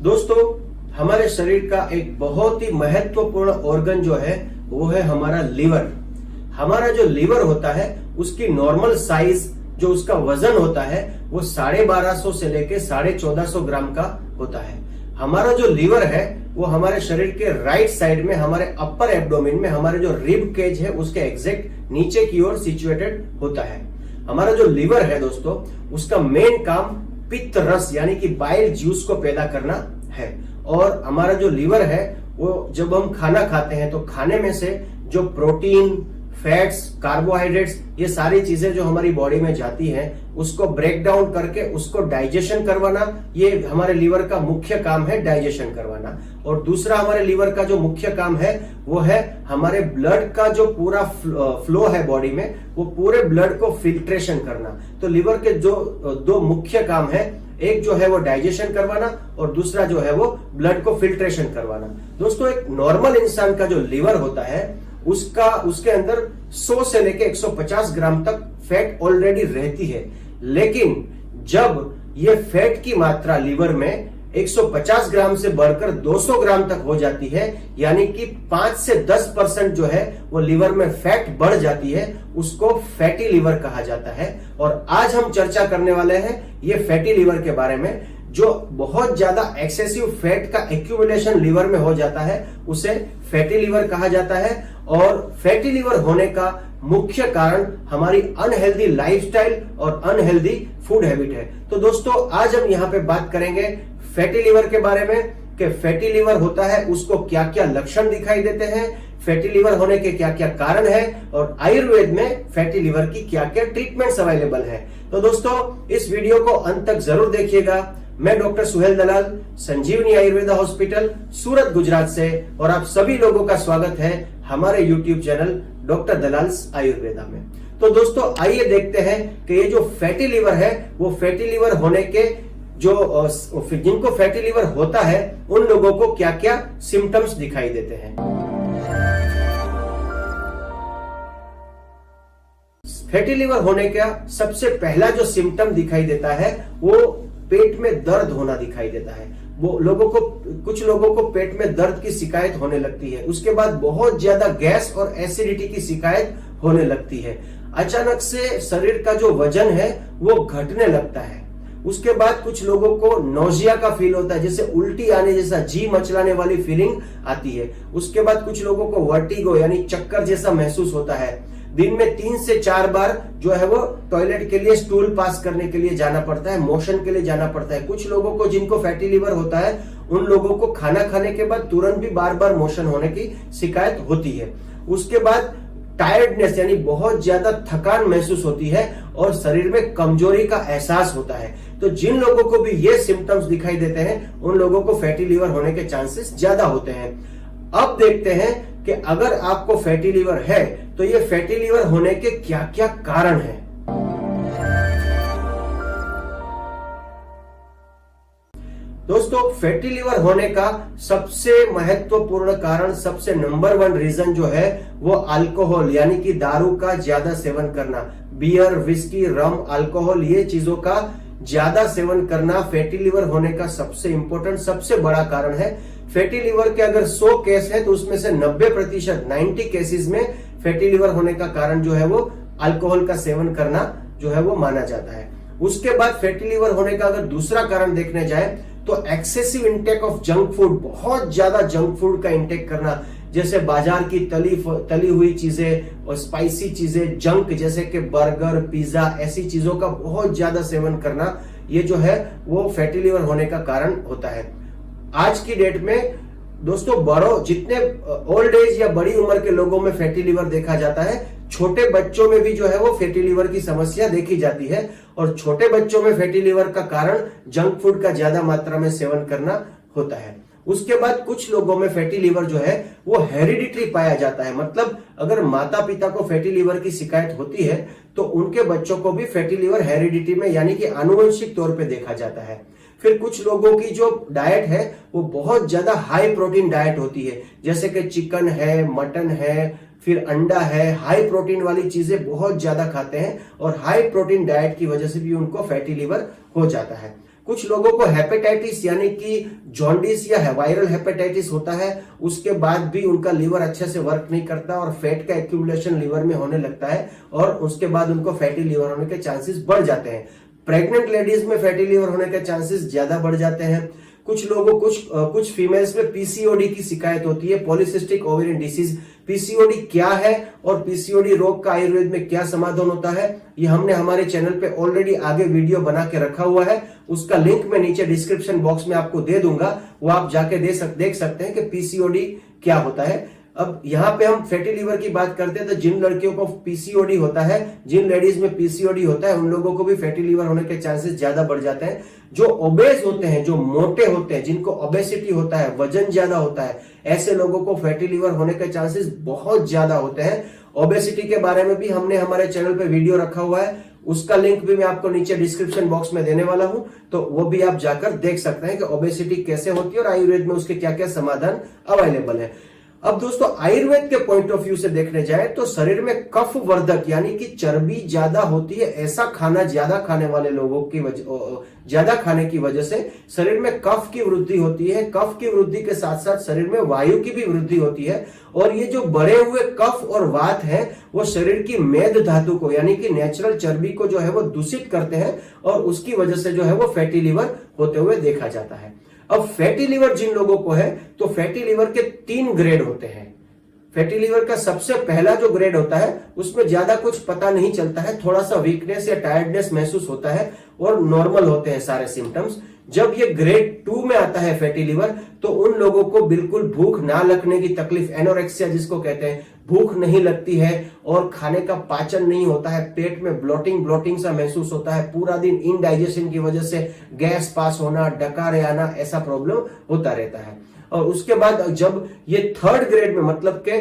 दोस्तों, हमारे शरीर का एक बहुत ही महत्वपूर्ण ऑर्गन जो है वो है हमारा लीवर। हमारा जो लीवर होता है उसकी नॉर्मल साइज जो उसका वजन होता है वो 1250 से लेके 1450 ग्राम का होता है। हमारा जो लीवर है वो हमारे शरीर के राइट साइड में हमारे अपर एब्डोमेन में हमारे जो रिब केज है उसके एग्जैक्ट नीचे की ओर सिचुएटेड होता है। हमारा जो लीवर है दोस्तों उसका मेन काम पित्त रस यानी कि बाइल जूस को पैदा करना है। और हमारा जो लीवर है वो जब हम खाना खाते हैं तो खाने में से जो प्रोटीन, फैट्स, कार्बोहाइड्रेट्स ये सारी चीजें जो हमारी बॉडी में जाती हैं उसको ब्रेक डाउन करके उसको डाइजेशन करवाना, ये हमारे लीवर का मुख्य काम है, डाइजेशन करवाना। और दूसरा हमारे लीवर का जो मुख्य काम है वो है हमारे ब्लड का जो पूरा फ्लो है बॉडी में वो पूरे ब्लड को फिल्ट्रेशन करना। तो लीवर के जो दो मुख्य काम है, एक जो है वो डाइजेशन करवाना और दूसरा जो है वो ब्लड को फिल्ट्रेशन करवाना। दोस्तों, एक नॉर्मल इंसान का जो लीवर होता है उसके अंदर 100 से लेके 150 ग्राम तक फैट ऑलरेडी रहती है। लेकिन जब ये फैट की मात्रा लीवर में 150 ग्राम से बढ़कर 200 ग्राम तक हो जाती है, यानी कि 5 से 10% जो है वो लीवर में फैट बढ़ जाती है, उसको फैटी लीवर कहा जाता है। और आज हम चर्चा करने वाले हैं ये फैटी लीवर के बारे में। जो बहुत ज्यादा एक्सेसिव फैट का एक्यूमुलेशन लीवर में हो जाता है उसे फैटी लीवर कहा जाता है। और फैटी लीवर होने का मुख्य कारण हमारी अनहेल्दी लाइफस्टाइल और अनहेल्दी फूड हैबिट है। तो दोस्तों, आज हम यहाँ पे बात करेंगे फैटी लीवर के बारे में कि फैटी लीवर होता है उसको क्या क्या लक्षण दिखाई देते हैं, फैटी लीवर होने के क्या क्या कारण है और आयुर्वेद में फैटी लीवर की क्या क्या ट्रीटमेंट्स अवेलेबल है। तो दोस्तों, इस वीडियो को अंत तक जरूर देखिएगा। मैं डॉक्टर सुहेल दलाल, संजीवनी आयुर्वेदा हॉस्पिटल, सूरत, गुजरात से, और आप सभी लोगों का स्वागत है हमारे यूट्यूब चैनल डॉक्टर दलाल्स आयुर्वेदा में। तो दोस्तों, आइए देखते हैं कि ये जो फैटी लीवर है वो फैटी लीवर होने के जो जिनको फैटी लीवर होता है उन लोगों को क्या क्या सिम्टम्स दिखाई देते हैं। फैटी लीवर होने का सबसे पहला जो सिम्टम दिखाई देता है वो पेट में दर्द होना दिखाई देता है। वो कुछ लोगों को पेट में दर्द की शिकायत होने लगती है। उसके बाद बहुत ज्यादा गैस और एसिडिटी की शिकायत होने लगती है। अचानक से शरीर का जो वजन है वो घटने लगता है। उसके बाद कुछ लोगों को नोजिया का फील होता है, जैसे उल्टी आने जैसा, जी मचलाने वाली फीलिंग आती है। उसके बाद कुछ लोगों को वर्टिगो यानी चक्कर जैसा महसूस होता है। दिन में 3 से 4 बार जो है वो टॉयलेट के लिए, स्टूल पास करने के लिए जाना पड़ता है, मोशन के लिए जाना पड़ता है। कुछ लोगों को जिनको फैटी लीवर होता है उन लोगों को खाना खाने के बाद तुरंत भी बार बार मोशन होने की शिकायत होती है। उसके बाद टायर्डनेस यानी बहुत ज्यादा थकान महसूस होती है और शरीर में कमजोरी का एहसास होता है। तो जिन लोगों को भी ये सिम्टम्स दिखाई देते हैं उन लोगों को फैटी लीवर होने के चांसेस ज्यादा होते हैं। अब देखते हैं कि अगर आपको फैटी लीवर है तो ये फैटी लीवर होने के क्या क्या कारण हैं। दोस्तों, फैटी लीवर होने का सबसे महत्वपूर्ण कारण, सबसे नंबर 1 रीजन जो है वो अल्कोहल यानी कि दारू का ज्यादा सेवन करना। बियर, विस्की, रम, अल्कोहल ये चीजों का ज्यादा सेवन करना फैटी लीवर होने का सबसे इंपॉर्टेंट, सबसे बड़ा कारण है। फैटी लीवर के अगर 100 केस है तो उसमें से 90% 90 केसेस में फैटी लीवर होने का कारण जो है वो अल्कोहल का सेवन करना जो है वो माना जाता है। उसके बाद फैटी लीवर होने का अगर दूसरा कारण देखने जाए तो excessive intake of junk food, बहुत ज्यादा जंक फूड का इंटेक करना, जैसे बाजार की तली हुई चीजें और स्पाइसी चीजें, जंक जैसे कि बर्गर, पिज्जा, ऐसी चीजों का बहुत ज्यादा सेवन करना, ये जो है वो फैटी लीवर होने का कारण होता है। आज की डेट में दोस्तों बड़ों, जितने ओल्ड एज या बड़ी उम्र के लोगों में फैटी लीवर देखा जाता है, छोटे बच्चों में भी जो है वो फैटी लीवर की समस्या देखी जाती है। और छोटे बच्चों में फैटी लीवर का कारण जंक फूड का ज्यादा मात्रा में सेवन करना होता है। उसके बाद कुछ लोगों में फैटी लीवर जो है वो हेरिडिटरी पाया जाता है। मतलब अगर माता पिता को फैटी लीवर की शिकायत होती है तो उनके बच्चों को भी फैटी लीवर हेरिडिटी में यानी कि आनुवंशिक तौर पे देखा जाता है। फिर कुछ लोगों की जो डाइट है वो बहुत ज्यादा हाई प्रोटीन डाइट होती है, जैसे कि चिकन है, मटन है, फिर अंडा है, हाई प्रोटीन वाली चीजें बहुत ज्यादा खाते हैं और हाई प्रोटीन डाइट की वजह से भी उनको फैटी लीवर हो जाता है। कुछ लोगों को हेपेटाइटिस यानी कि जॉन्डिस या वायरल हेपेटाइटिस होता है, उसके बाद भी उनका लीवर अच्छे से वर्क नहीं करता और फैट का एक्यूमुलेशन लीवर में होने लगता है और उसके बाद उनको फैटी लीवर होने के चांसेस बढ़ जाते हैं। प्रेग्नेंट लेडीज में फैटी लीवर होने के चांसेस ज्यादा बढ़ जाते हैं। कुछ लोगों कुछ फीमेल्स में पीसीओडी की शिकायत होती है, पॉलिसिस्टिक ओवेरियन डिसीज। पीसीओडी क्या है और पीसीओडी रोग का आयुर्वेद में क्या समाधान होता है, ये हमने हमारे चैनल पे ऑलरेडी आगे वीडियो बना के रखा हुआ है, उसका लिंक मैं नीचे डिस्क्रिप्शन बॉक्स में आपको दे दूंगा, वो आप जाके देख सकते हैं कि पीसीओडी क्या होता है। अब यहाँ पे हम फैटी लीवर की बात करते हैं तो जिन लड़कियों को पीसीओडी होता है, जिन लेडीज में पीसीओडी होता है, उन लोगों को भी फैटी लीवर होने के चांसेस ज्यादा बढ़ जाते हैं। जो ओबेस होते हैं, जो मोटे होते हैं, जिनको ओबेसिटी होता है, वजन ज्यादा होता है, ऐसे लोगों को फैटी लीवर होने के चांसेस बहुत ज्यादा होते हैं। ओबेसिटी के बारे में भी हमने हमारे चैनल पे वीडियो रखा हुआ है, उसका लिंक भी मैं आपको नीचे डिस्क्रिप्शन बॉक्स में देने वाला हूं, तो वो भी आप जाकर देख सकते हैं कि ओबेसिटी कैसे होती है और आयुर्वेद में उसके क्या क्या समाधान अवेलेबल है। अब दोस्तों आयुर्वेद के पॉइंट ऑफ व्यू से देखने जाए तो शरीर में कफ वर्धक यानी कि चर्बी ज्यादा होती है, ऐसा खाना ज्यादा खाने वाले लोगों की ज्यादा खाने की वजह से शरीर में कफ की वृद्धि होती है। कफ की वृद्धि के साथ साथ शरीर में वायु की भी वृद्धि होती है और ये जो बढ़े हुए कफ और वात है वो शरीर की मेद धातु को यानी कि नेचुरल चर्बी को जो है वो दूषित करते हैं और उसकी वजह से जो है वो फैटी लीवर होते हुए देखा जाता है। अब फैटी लीवर जिन लोगों को है तो फैटी लीवर के 3 ग्रेड होते हैं। फैटी लीवर का सबसे पहला जो ग्रेड होता है उसमें ज्यादा कुछ पता नहीं चलता है, थोड़ा सा वीकनेस या टायर्डनेस महसूस होता है और नॉर्मल होते हैं सारे सिम्टम्स। जब ये ग्रेड 2 में आता है फैटी लीवर तो उन लोगों को बिल्कुल भूख ना लगने की तकलीफ, एनोरेक्सिया जिसको कहते हैं, भूख नहीं लगती है और खाने का पाचन नहीं होता है, पेट में ब्लोटिंग सा महसूस होता है, पूरा दिन इनडाइजेशन की वजह से गैस पास होना, डकारे आना, ऐसा प्रॉब्लम होता रहता है। और उसके बाद जब ये 3rd ग्रेड में मतलब के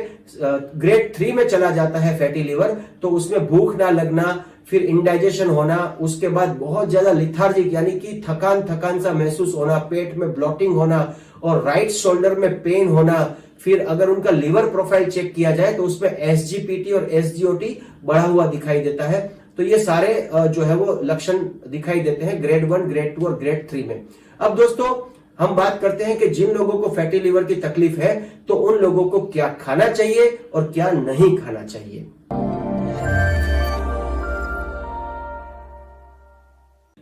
ग्रेड 3 में चला जाता है फैटी लीवर तो उसमें भूख ना लगना, फिर इंडाइजेशन होना, उसके बाद बहुत ज्यादा लिथार्जिक यानी कि थकान सा महसूस होना, पेट में ब्लोटिंग होना और राइट शोल्डर में पेन होना। फिर अगर उनका लीवर प्रोफाइल चेक किया जाए तो उसमें एसजीपीटी और एसजीओटी बढ़ा हुआ दिखाई देता है। तो ये सारे जो है वो लक्षण दिखाई देते हैं ग्रेड 1, ग्रेड 2 और ग्रेड 3 में। अब दोस्तों हम बात करते हैं कि जिन लोगों को फैटी लीवर की तकलीफ है तो उन लोगों को क्या खाना चाहिए और क्या नहीं खाना चाहिए।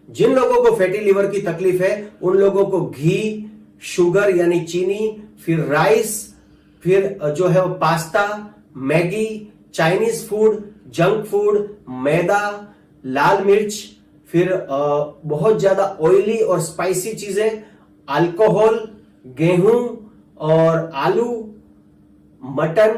जिन लोगों को फैटी लीवर की तकलीफ है उन लोगों को घी, शुगर यानी चीनी, फिर राइस, फिर जो है वो pasta, Maggi, Chinese food, junk food, मैदा, लाल मिर्च, फिर बहुत ज्यादा ऑयली और स्पाइसी चीजें, अल्कोहल, गेहूं और आलू, मटन,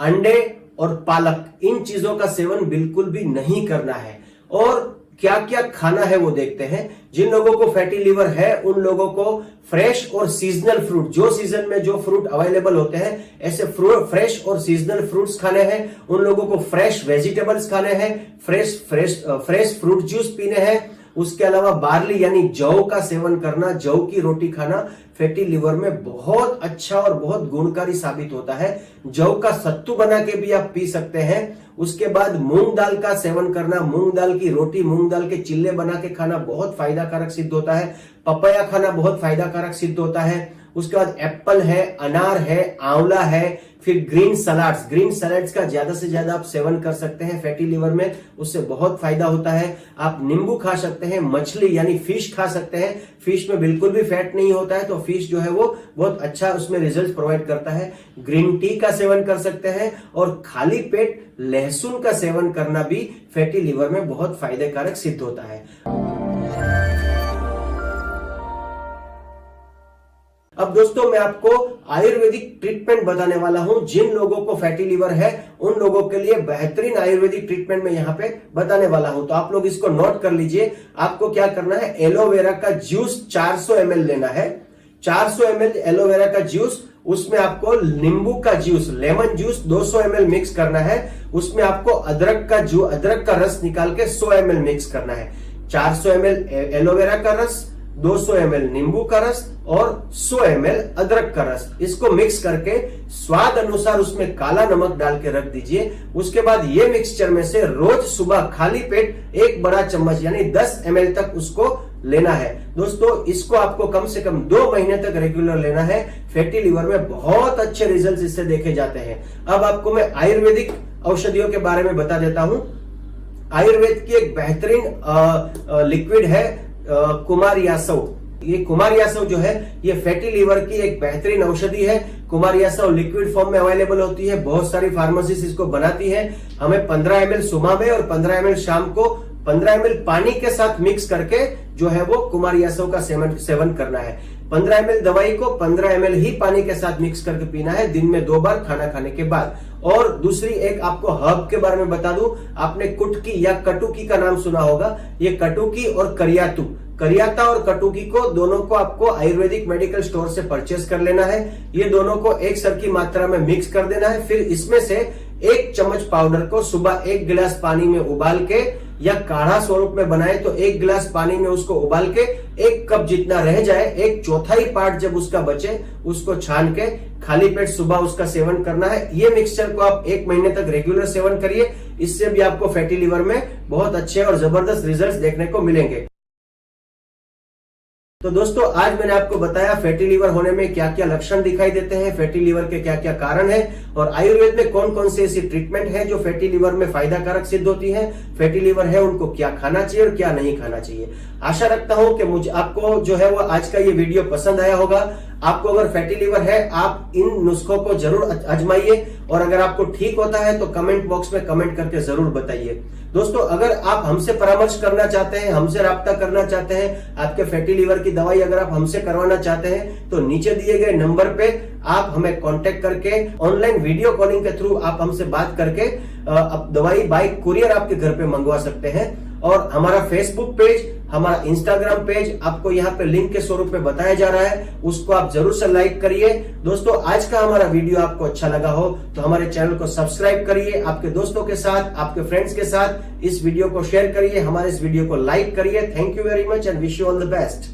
अंडे और पालक, इन चीजों का सेवन बिल्कुल भी नहीं करना है। और क्या क्या खाना है वो देखते हैं। जिन लोगों को फैटी लीवर है उन लोगों को फ्रेश और सीजनल फ्रूट, जो सीजन में जो फ्रूट अवेलेबल होते हैं ऐसे फ्रेश और सीजनल फ्रूट्स खाने हैं। उन लोगों को फ्रेश वेजिटेबल्स खाने हैं, फ्रेश फ्रूट जूस पीने हैं। उसके अलावा बार्ली यानी जौ का सेवन करना, जौ की रोटी खाना फैटी लिवर में बहुत अच्छा और बहुत गुणकारी साबित होता है। जौ का सत्तू बना के भी आप पी सकते हैं। उसके बाद मूंग दाल का सेवन करना, मूंग दाल की रोटी, मूंग दाल के चिल्ले बना के खाना बहुत फायदा कारक सिद्ध होता है। पपाया खाना बहुत फायदा कारक सिद्ध होता है। उसके बाद एप्पल है, अनार है, आंवला है, फिर ग्रीन सलाड्स का ज्यादा से ज्यादा आप सेवन कर सकते हैं फैटी लिवर में, उससे बहुत फायदा होता है। आप नींबू खा सकते हैं, मछली यानी फिश खा सकते हैं, फिश में बिल्कुल भी फैट नहीं होता है तो फिश जो है वो बहुत अच्छा उसमें रिजल्ट प्रोवाइड करता है। ग्रीन टी का सेवन कर सकते हैं और खाली पेट लहसुन का सेवन करना भी फैटी लिवर में बहुत फायदेकारक सिद्ध होता है। अब दोस्तों मैं आपको आयुर्वेदिक ट्रीटमेंट बताने वाला हूं। जिन लोगों को फैटी लिवर है उन लोगों के लिए बेहतरीन आयुर्वेदिक ट्रीटमेंट मैं यहाँ पे बताने वाला हूं, तो आप लोग इसको नोट कर लीजिए। आपको क्या करना है, एलोवेरा का जूस 400 ml लेना है। 400 ml एलोवेरा का जूस, उसमें आपको नींबू का juice, lemon juice 200 ml mix करना है। उसमें आपको अदरक का रस निकाल के 100 ml मिक्स करना है। 400 ml एलोवेरा का रस, 200 ml नींबू का रस और 100 ml अदरक का रस, इसको मिक्स करके स्वाद अनुसार उसमें काला नमक डाल के रख दीजिए। उसके बाद ये मिक्सचर में से रोज सुबह खाली पेट 1 बड़ा चम्मच यानी 10 ml तक उसको लेना है। दोस्तों इसको आपको कम से कम 2 महीने तक रेगुलर लेना है। फैटी लिवर में बहुत अच्छे रिजल्ट इससे देखे जाते हैं। अब आपको मैं आयुर्वेदिक औषधियों के बारे में बता देता हूं। आयुर्वेद की एक बेहतरीन लिक्विड है कुमारयासव। ये कुमारयासव जो है ये फैटी लिवर की एक बेहतरीन औषधि है। कुमारयासव लिक्विड फॉर्म में अवेलेबल होती है, बहुत सारी फार्मेसीज इसको बनाती है। हमें 15 ml सुबह में और 15 ml शाम को 15 ml पानी के साथ मिक्स करके जो है वो कुमारयासव का सेवन करना है। 15 ml दवाई को 15 ml ही पानी के साथ मिक्स करके पीना है, दिन में 2 बार खाना खाने के बाद। और दूसरी एक आपको हर्ब के बारे में बता दूं, आपने कुटकी या कटुकी का नाम सुना होगा। ये कटुकी और करियाता और कटुकी को दोनों को आपको आयुर्वेदिक मेडिकल स्टोर से परचेस कर लेना है। ये दोनों को एक सर की मात्रा में मिक्स कर देना है। फिर इसमें से 1 चम्मच पाउडर को सुबह 1 गिलास पानी में उबाल के या काढ़ा स्वरूप में बनाए तो 1 गिलास पानी में उसको उबाल के 1 कप जितना रह जाए, 1/4 पार्ट जब उसका बचे उसको छान के खाली पेट सुबह उसका सेवन करना है। ये मिक्सचर को आप 1 महीने तक रेगुलर सेवन करिए। इससे भी आपको फैटी लिवर में बहुत अच्छे और जबरदस्त रिजल्ट्स देखने को मिलेंगे। तो दोस्तों आज मैंने आपको बताया फैटी लिवर होने में क्या क्या लक्षण दिखाई देते हैं, फैटी लिवर के क्या क्या कारण हैं और आयुर्वेद में कौन कौन से ऐसी ट्रीटमेंट है जो फैटी लिवर में फायदा कारक सिद्ध होती है। फैटी लिवर है उनको क्या खाना चाहिए और क्या नहीं खाना चाहिए। आशा रखता हूं कि मुझे आपको जो है वो आज का ये वीडियो पसंद आया होगा। आपको अगर फैटी लिवर है आप इन नुस्खों को जरूर आजमाइए और अगर आपको ठीक होता है तो कमेंट बॉक्स में कमेंट करके जरूर बताइए। दोस्तों अगर आप हमसे परामर्श करना चाहते हैं, हमसे राब्ता करना चाहते हैं, आपके फैटी लिवर की दवाई अगर आप हमसे करवाना चाहते हैं तो नीचे दिए गए नंबर पे आप हमें कांटेक्ट करके ऑनलाइन वीडियो कॉलिंग के थ्रू आप हमसे बात करके दवाई बाय कुरियर आपके घर पे मंगवा सकते हैं। और हमारा फेसबुक पेज, हमारा इंस्टाग्राम पेज आपको यहाँ पे लिंक के स्वरूप में बताया जा रहा है, उसको आप जरूर से लाइक करिए। दोस्तों आज का हमारा वीडियो आपको अच्छा लगा हो तो हमारे चैनल को सब्सक्राइब करिए, आपके दोस्तों के साथ, आपके फ्रेंड्स के साथ इस वीडियो को शेयर करिए, हमारे इस वीडियो को लाइक करिए। Thank you very much and wish you all the best.